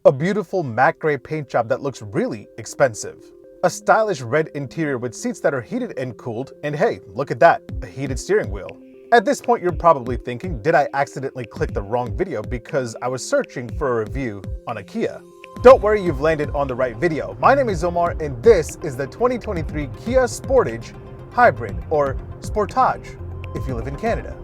A beautiful matte gray paint job that looks really expensive. A stylish red interior with seats that are heated and cooled, and hey, look at that, a heated steering wheel. At this point, you're probably thinking, did I accidentally click the wrong video because I was searching for a review on a Kia? Don't worry, you've landed on the right video. My name is Omar, and this is the 2023 Kia Sportage Hybrid, or Sportage, if you live in Canada.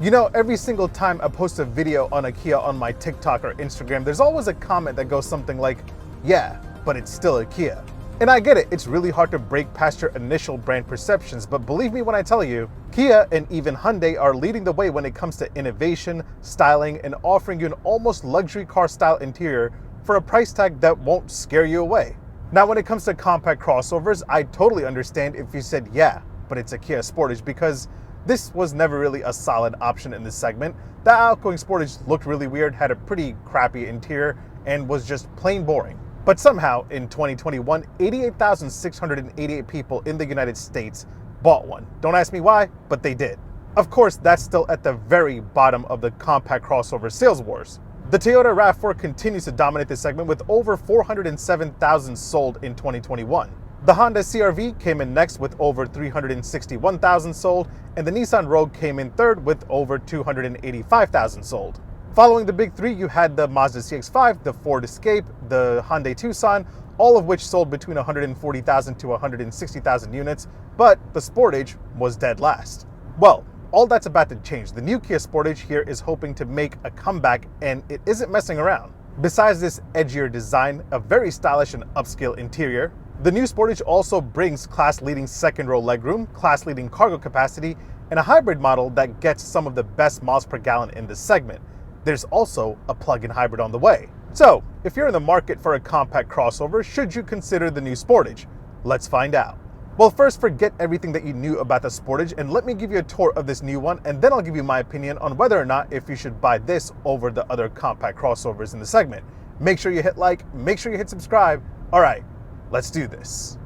You know, every single time I post a video on a Kia on my TikTok or Instagram, there's always a comment that goes something like, yeah, but it's still a Kia. And I get it, it's really hard to break past your initial brand perceptions, but believe me when I tell you, Kia and even Hyundai are leading the way when it comes to innovation, styling, and offering you an almost luxury car style interior for a price tag that won't scare you away. Now, when it comes to compact crossovers, I totally understand if you said, yeah, but it's a Kia Sportage, because this was never really a solid option in this segment. The outgoing Sportage looked really weird, had a pretty crappy interior, and was just plain boring. But somehow, in 2021, 88,688 people in the United States bought one. Don't ask me why, but they did. Of course, that's still at the very bottom of the compact crossover sales wars. The Toyota RAV4 continues to dominate this segment with over 407,000 sold in 2021. The Honda CR-V came in next with over 361,000 sold, and the Nissan Rogue came in third with over 285,000 sold. Following the big three, you had the Mazda CX-5, the Ford Escape, the Hyundai Tucson, all of which sold between 140,000 to 160,000 units, but the Sportage was dead last. Well, all that's about to change. The new Kia Sportage here is hoping to make a comeback, and it isn't messing around. Besides this edgier design, a very stylish and upscale interior, the new Sportage also brings class-leading second-row legroom, class-leading cargo capacity, and a hybrid model that gets some of the best miles per gallon in this segment. There's also a plug-in hybrid on the way. So, if you're in the market for a compact crossover, should you consider the new Sportage? Let's find out. Well, first, forget everything that you knew about the Sportage and let me give you a tour of this new one, and then I'll give you my opinion on whether or not if you should buy this over the other compact crossovers in the segment. Make sure you hit like, make sure you hit subscribe. All right, let's do this.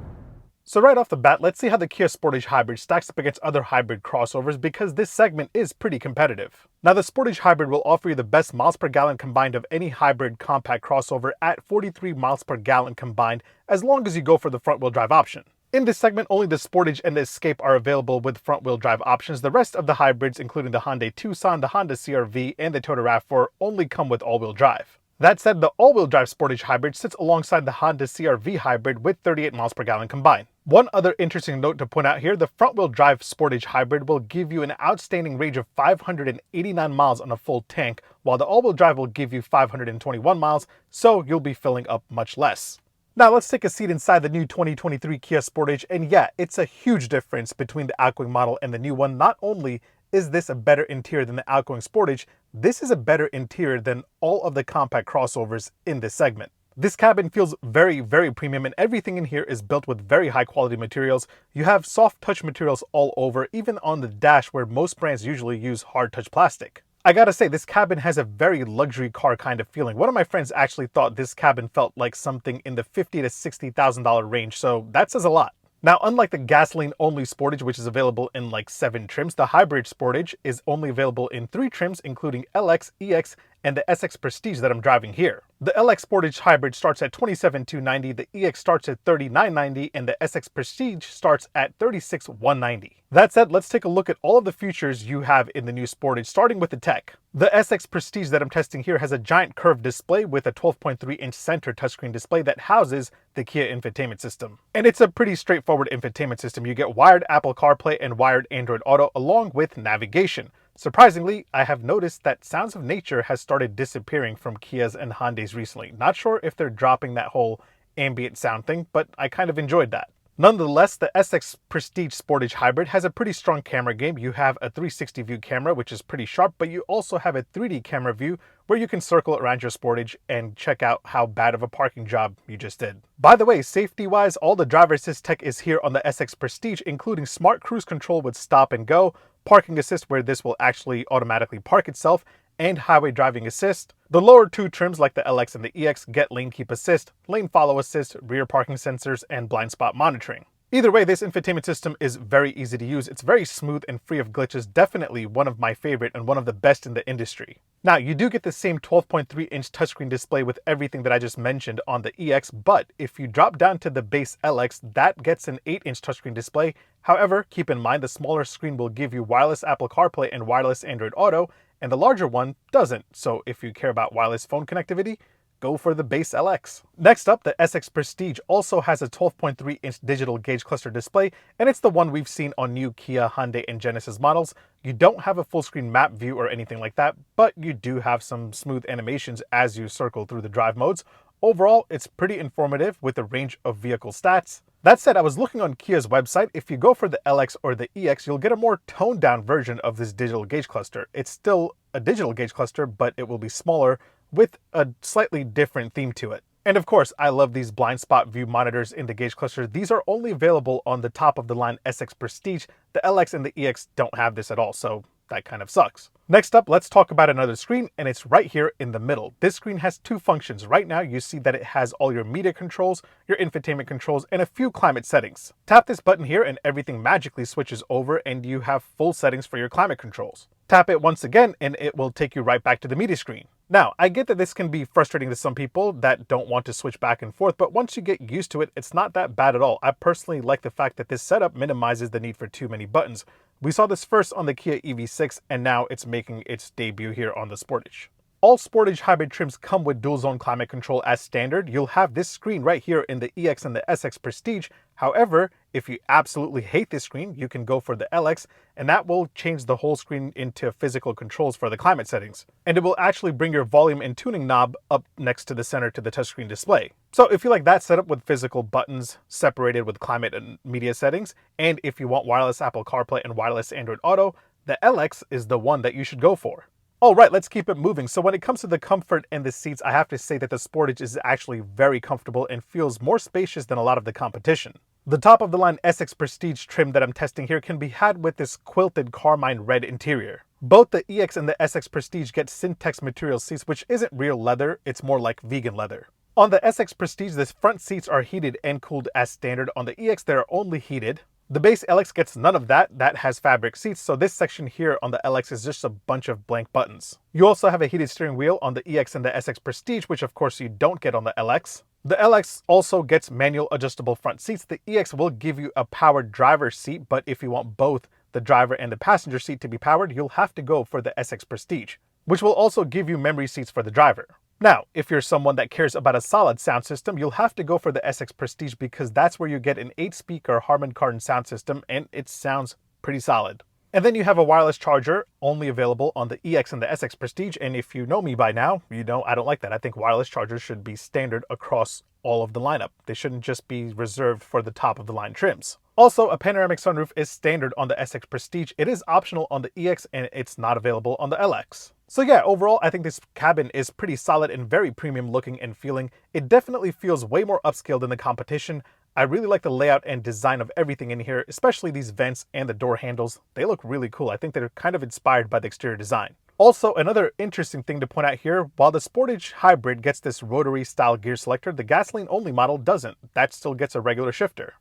So right off the bat, let's see how the Kia Sportage Hybrid stacks up against other hybrid crossovers, because this segment is pretty competitive. Now, the Sportage Hybrid will offer you the best miles per gallon combined of any hybrid compact crossover at 43 miles per gallon combined, as long as you go for the front-wheel drive option. In this segment, only the Sportage and the Escape are available with front-wheel drive options. The rest of the hybrids, including the Hyundai Tucson, the Honda CR-V, and the Toyota RAV4, only come with all-wheel drive. That said, the all-wheel drive Sportage Hybrid sits alongside the Honda CR-V Hybrid with 38 miles per gallon combined. One other interesting note to point out here, the front-wheel drive Sportage Hybrid will give you an outstanding range of 589 miles on a full tank, while the all-wheel drive will give you 521 miles, so you'll be filling up much less. Now let's take a seat inside the new 2023 Kia Sportage, and yeah, it's a huge difference between the outgoing model and the new one. Not only is this a better interior than the outgoing Sportage, this is a better interior than all of the compact crossovers in this segment. This cabin feels very, very premium, and everything in here is built with very high quality materials. You have soft touch materials all over, even on the dash where most brands usually use hard touch plastic. I gotta say, this cabin has a very luxury car kind of feeling. One of my friends actually thought this cabin felt like something in the $50,000 to $60,000 range, so that says a lot. Now, unlike the gasoline-only Sportage, which is available in like 7 trims, the hybrid Sportage is only available in 3 trims, including LX, EX, and the SX Prestige that I'm driving here. The LX Sportage Hybrid starts at $27,290, the EX starts at $39,990, and the SX Prestige starts at $36,190. That said, let's take a look at all of the features you have in the new Sportage, starting with the tech. The SX Prestige that I'm testing here has a giant curved display with a 12.3-inch center touchscreen display that houses the Kia infotainment system. And it's a pretty straightforward infotainment system. You get wired Apple CarPlay and wired Android Auto along with navigation. Surprisingly, I have noticed that Sounds of Nature has started disappearing from Kias and Hyundais recently. Not sure if they're dropping that whole ambient sound thing, but I kind of enjoyed that. Nonetheless, the SX Prestige Sportage Hybrid has a pretty strong camera game. You have a 360 view camera, which is pretty sharp, but you also have a 3D camera view where you can circle around your Sportage and check out how bad of a parking job you just did. By the way, safety-wise, all the driver assist tech is here on the SX Prestige, including smart cruise control with stop and go, parking assist where this will actually automatically park itself, and highway driving assist. The lower two trims like the LX and the EX get lane keep assist, lane follow assist, rear parking sensors, and blind spot monitoring. Either way, this infotainment system is very easy to use. It's very smooth and free of glitches, definitely one of my favorite and one of the best in the industry. Now, you do get the same 12.3-inch touchscreen display with everything that I just mentioned on the EX, but if you drop down to the base LX, that gets an 8-inch touchscreen display. However, keep in mind the smaller screen will give you wireless Apple CarPlay and wireless Android Auto, and the larger one doesn't. So if you care about wireless phone connectivity, go for the base LX. Next up, the SX Prestige also has a 12.3-inch digital gauge cluster display, and it's the one we've seen on new Kia, Hyundai, and Genesis models. You don't have a full screen map view or anything like that, but you do have some smooth animations as you circle through the drive modes. Overall, it's pretty informative with a range of vehicle stats. That said, I was looking on Kia's website. If you go for the LX or the EX, you'll get a more toned down version of this digital gauge cluster. It's still a digital gauge cluster, but it will be smaller with a slightly different theme to it. And of course, I love these blind spot view monitors in the gauge cluster. These are only available on the top of the line SX Prestige. The LX and the EX don't have this at all, so that kind of sucks. Next up, let's talk about another screen, and it's right here in the middle. This screen has two functions. Right now, you see that it has all your media controls, your infotainment controls, and a few climate settings. Tap this button here and everything magically switches over and you have full settings for your climate controls. Tap it once again and it will take you right back to the media screen. Now, I get that this can be frustrating to some people that don't want to switch back and forth, but once you get used to it, it's not that bad at all. I personally like the fact that this setup minimizes the need for too many buttons. We saw this first on the Kia EV6, and now it's making its debut here on the Sportage. All Sportage Hybrid trims come with dual zone climate control as standard. You'll have this screen right here in the EX and the SX Prestige. However, if you absolutely hate this screen, you can go for the LX, and that will change the whole screen into physical controls for the climate settings. And it will actually bring your volume and tuning knob up next to the center to the touchscreen display. So if you like that setup with physical buttons separated with climate and media settings, and if you want wireless Apple CarPlay and wireless Android Auto, the LX is the one that you should go for. All right, let's keep it moving. So when it comes to the comfort and the seats, I have to say that the Sportage is actually very comfortable and feels more spacious than a lot of the competition. The top of the line SX Prestige trim that I'm testing here can be had with this quilted carmine red interior. Both the EX and the SX Prestige get Syntex material seats, which isn't real leather, it's more like vegan leather. On the SX Prestige, the front seats are heated and cooled as standard. On the EX, they're only heated. The base LX gets none of that. That has fabric seats, so this section here on the LX is just a bunch of blank buttons. You also have a heated steering wheel on the EX and the SX Prestige, which of course you don't get on the LX. The LX also gets manual adjustable front seats. The EX will give you a powered driver's seat, but if you want both the driver and the passenger seat to be powered, you'll have to go for the SX Prestige, which will also give you memory seats for the driver. Now, if you're someone that cares about a solid sound system, you'll have to go for the SX Prestige because that's where you get an 8-speaker Harman Kardon sound system, and it sounds pretty solid. And then you have a wireless charger only available on the EX and the SX Prestige, and if you know me by now, you know I don't like that. I think wireless chargers should be standard across all of the lineup. They shouldn't just be reserved for the top of the line trims. Also, a panoramic sunroof is standard on the SX Prestige. It is optional on the EX and it's not available on the LX. So yeah, overall, I think this cabin is pretty solid and very premium looking and feeling. It definitely feels way more upscale than the competition. I really like the layout and design of everything in here, especially these vents and the door handles. They look really cool. I think they're kind of inspired by the exterior design. Also, another interesting thing to point out here, while the Sportage Hybrid gets this rotary style gear selector, the gasoline only model doesn't. That still gets a regular shifter.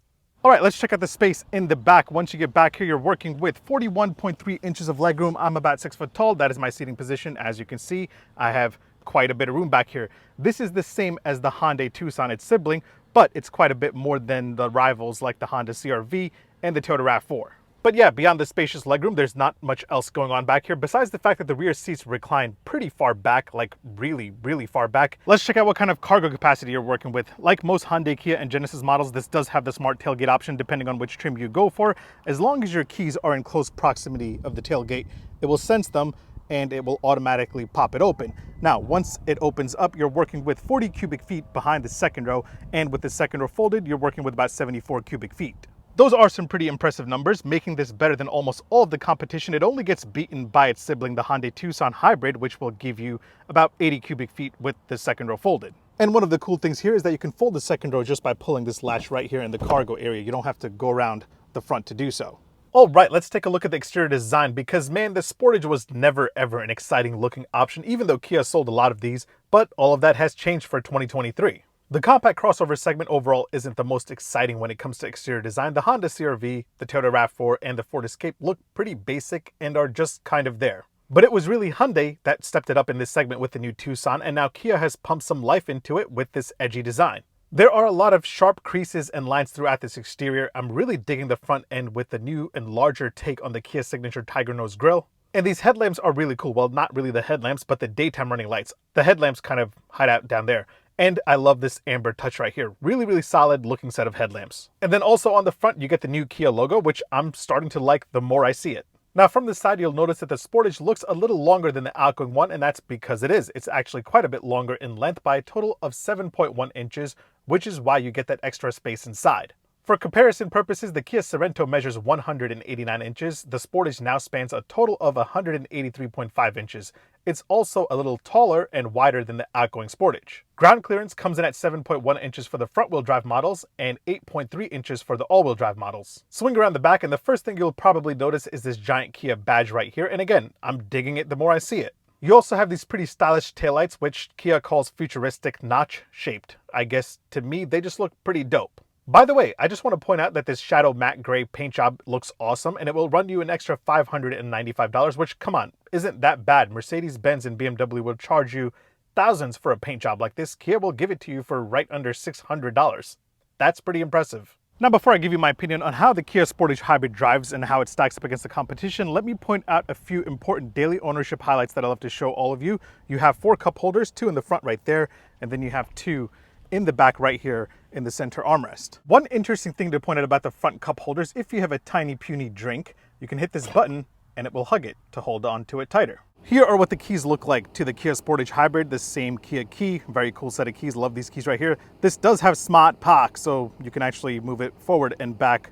All right, let's check out the space in the back. Once you get back here, you're working with 41.3 inches of legroom. I'm about 6 foot tall. That is my seating position. As you can see, I have quite a bit of room back here. This is the same as the Hyundai Tucson, its sibling, but it's quite a bit more than the rivals like the Honda CR-V and the Toyota RAV4. But yeah, beyond the spacious legroom, there's not much else going on back here besides the fact that the rear seats recline pretty far back, like really, really far back. Let's check out what kind of cargo capacity you're working with. Like most Hyundai, Kia, and Genesis models, this does have the smart tailgate option depending on which trim you go for. As long as your keys are in close proximity of the tailgate, it will sense them and it will automatically pop it open. Now, once it opens up, you're working with 40 cubic feet behind the second row, and with the second row folded, you're working with about 74 cubic feet. Those are some pretty impressive numbers, making this better than almost all of the competition. It only gets beaten by its sibling, the Hyundai Tucson Hybrid, which will give you about 80 cubic feet with the second row folded. And one of the cool things here is that you can fold the second row just by pulling this latch right here in the cargo area. You don't have to go around the front to do so. All right, let's take a look at the exterior design because man, the Sportage was never ever an exciting looking option, even though Kia sold a lot of these, but all of that has changed for 2023. The compact crossover segment overall isn't the most exciting when it comes to exterior design. The Honda CR-V, the Toyota RAV4, and the Ford Escape look pretty basic and are just kind of there. But it was really Hyundai that stepped it up in this segment with the new Tucson, and now Kia has pumped some life into it with this edgy design. There are a lot of sharp creases and lines throughout this exterior. I'm really digging the front end with the new and larger take on the Kia signature Tiger Nose grille. And these headlamps are really cool. Well, not really the headlamps, but the daytime running lights. The headlamps kind of hide out down there. And I love this amber touch right here. Really, really solid looking set of headlamps. And then also on the front, you get the new Kia logo, which I'm starting to like the more I see it. Now from the side, you'll notice that the Sportage looks a little longer than the outgoing one, and that's because it is. It's actually quite a bit longer in length by a total of 7.1 inches, which is why you get that extra space inside. For comparison purposes, the Kia Sorento measures 189 inches. The Sportage now spans a total of 183.5 inches. It's also a little taller and wider than the outgoing Sportage. Ground clearance comes in at 7.1 inches for the front-wheel drive models and 8.3 inches for the all-wheel drive models. Swing around the back and the first thing you'll probably notice is this giant Kia badge right here. And again, I'm digging it the more I see it. You also have these pretty stylish taillights, which Kia calls futuristic notch-shaped. I guess to me, they just look pretty dope. By the way, I just want to point out that this shadow matte gray paint job looks awesome, and it will run you an extra $595, which, come on, isn't that bad. Mercedes-Benz and BMW will charge you thousands for a paint job like this. Kia will give it to you for right under $600. That's pretty impressive. Now, before I give you my opinion on how the Kia Sportage Hybrid drives and how it stacks up against the competition, let me point out a few important daily ownership highlights that I love to show all of you. You have 4 cup holders, 2 in the front right there, and then you have 2 in the back right here in the center armrest. One interesting thing to point out about the front cup holders, if you have a tiny puny drink, you can hit this button and it will hug it to hold on to it tighter. Here are what the keys look like to the Kia Sportage Hybrid, the same Kia key, very cool set of keys, love these keys right here. This does have Smart Park, so you can actually move it forward and back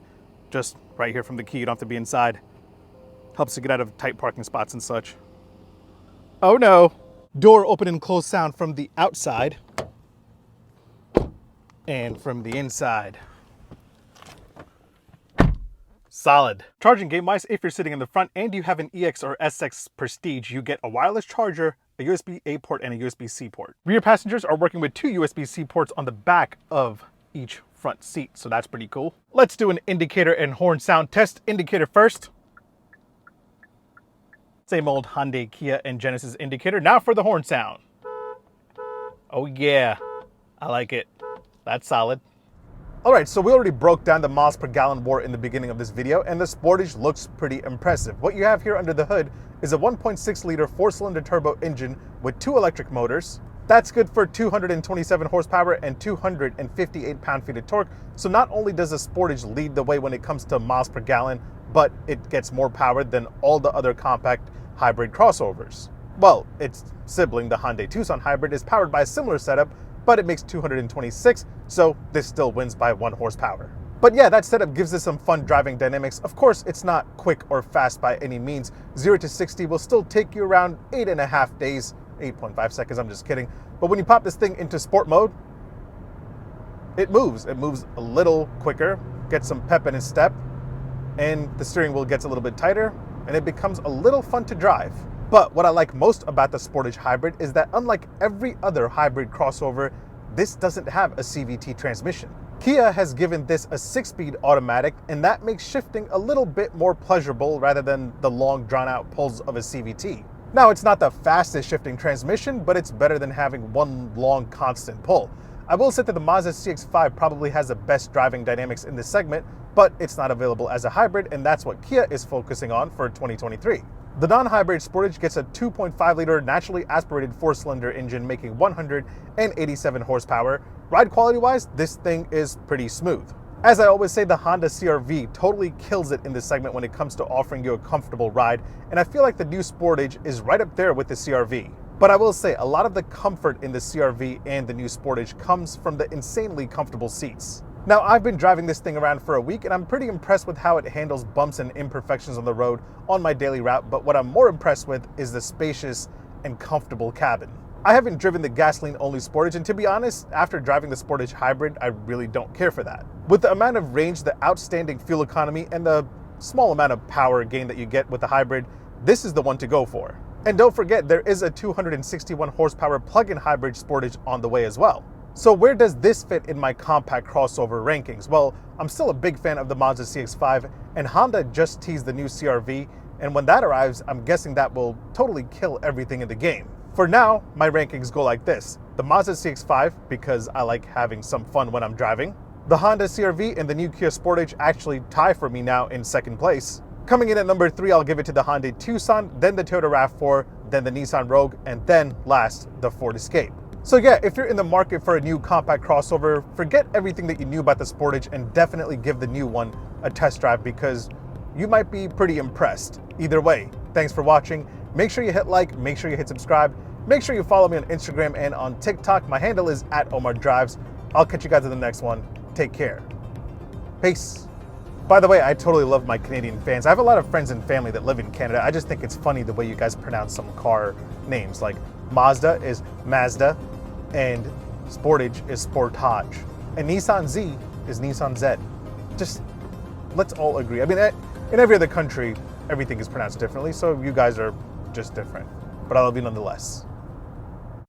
just right here from the key. You don't have to be inside. Helps you get out of tight parking spots and such. Oh no! Door open and close sound from the outside and from the inside. Solid. Charging game-wise, if you're sitting in the front and you have an EX or SX Prestige, you get a wireless charger, a USB-A port, and a USB-C port. Rear passengers are working with 2 USB-C ports on the back of each front seat, so that's pretty cool. Let's do an indicator and horn sound test. Indicator first. Same old Hyundai, Kia, and Genesis indicator. Now for the horn sound. Oh yeah, I like it. That's solid. All right, so we already broke down the miles per gallon war in the beginning of this video, and the Sportage looks pretty impressive. What you have here under the hood is a 1.6 liter 4-cylinder turbo engine with 2 electric motors. That's good for 227 horsepower and 258 pound-feet of torque. So not only does the Sportage lead the way when it comes to miles per gallon, but it gets more power than all the other compact hybrid crossovers. Well, its sibling, the Hyundai Tucson Hybrid, is powered by a similar setup, but it makes 226, so this still wins by 1 horsepower. But yeah, that setup gives us some fun driving dynamics. Of course, it's not quick or fast by any means. 0 to 60 will still take you around 8.5 days, 8.5 seconds, I'm just kidding. But when you pop this thing into sport mode, it moves. It moves a little quicker, gets some pep in its step, and the steering wheel gets a little bit tighter, and it becomes a little fun to drive. But what I like most about the Sportage Hybrid is that unlike every other hybrid crossover, this doesn't have a CVT transmission. Kia has given this a 6-speed automatic, and that makes shifting a little bit more pleasurable rather than the long drawn-out pulls of a CVT. Now, it's not the fastest shifting transmission, but it's better than having one long constant pull. I will say that the Mazda CX-5 probably has the best driving dynamics in this segment, but it's not available as a hybrid, and that's what Kia is focusing on for 2023. The non-hybrid Sportage gets a 2.5-liter naturally aspirated 4-cylinder engine making 187 horsepower. Ride quality-wise, this thing is pretty smooth. As I always say, the Honda CR-V totally kills it in this segment when it comes to offering you a comfortable ride, and I feel like the new Sportage is right up there with the CR-V. But I will say, a lot of the comfort in the CR-V and the new Sportage comes from the insanely comfortable seats. Now, I've been driving this thing around for a week, and I'm pretty impressed with how it handles bumps and imperfections on the road on my daily route, but what I'm more impressed with is the spacious and comfortable cabin. I haven't driven the gasoline-only Sportage, and to be honest, after driving the Sportage Hybrid, I really don't care for that. With the amount of range, the outstanding fuel economy, and the small amount of power gain that you get with the hybrid, this is the one to go for. And don't forget, there is a 261 horsepower plug-in hybrid Sportage on the way as well. So where does this fit in my compact crossover rankings? Well, I'm still a big fan of the Mazda CX-5, and Honda just teased the new CR-V, and when that arrives, I'm guessing that will totally kill everything in the game. For now, my rankings go like this. The Mazda CX-5, because I like having some fun when I'm driving. The Honda CR-V and the new Kia Sportage actually tie for me now in second place. Coming in at number 3, I'll give it to the Hyundai Tucson, then the Toyota RAV4, then the Nissan Rogue, and then last, the Ford Escape. So yeah, if you're in the market for a new compact crossover, forget everything that you knew about the Sportage and definitely give the new one a test drive because you might be pretty impressed. Either way, thanks for watching. Make sure you hit like, make sure you hit subscribe, make sure you follow me on Instagram and on TikTok. My handle is @OmarDrives. I'll catch you guys in the next one. Take care. Peace. By the way, I totally love my Canadian fans. I have a lot of friends and family that live in Canada. I just think it's funny the way you guys pronounce some car names. Like Mazda is Mazda, and Sportage is Sportage, and Nissan Z is Nissan Z. Just let's all agree. I mean, in every other country, everything is pronounced differently, so you guys are just different. But I love you nonetheless.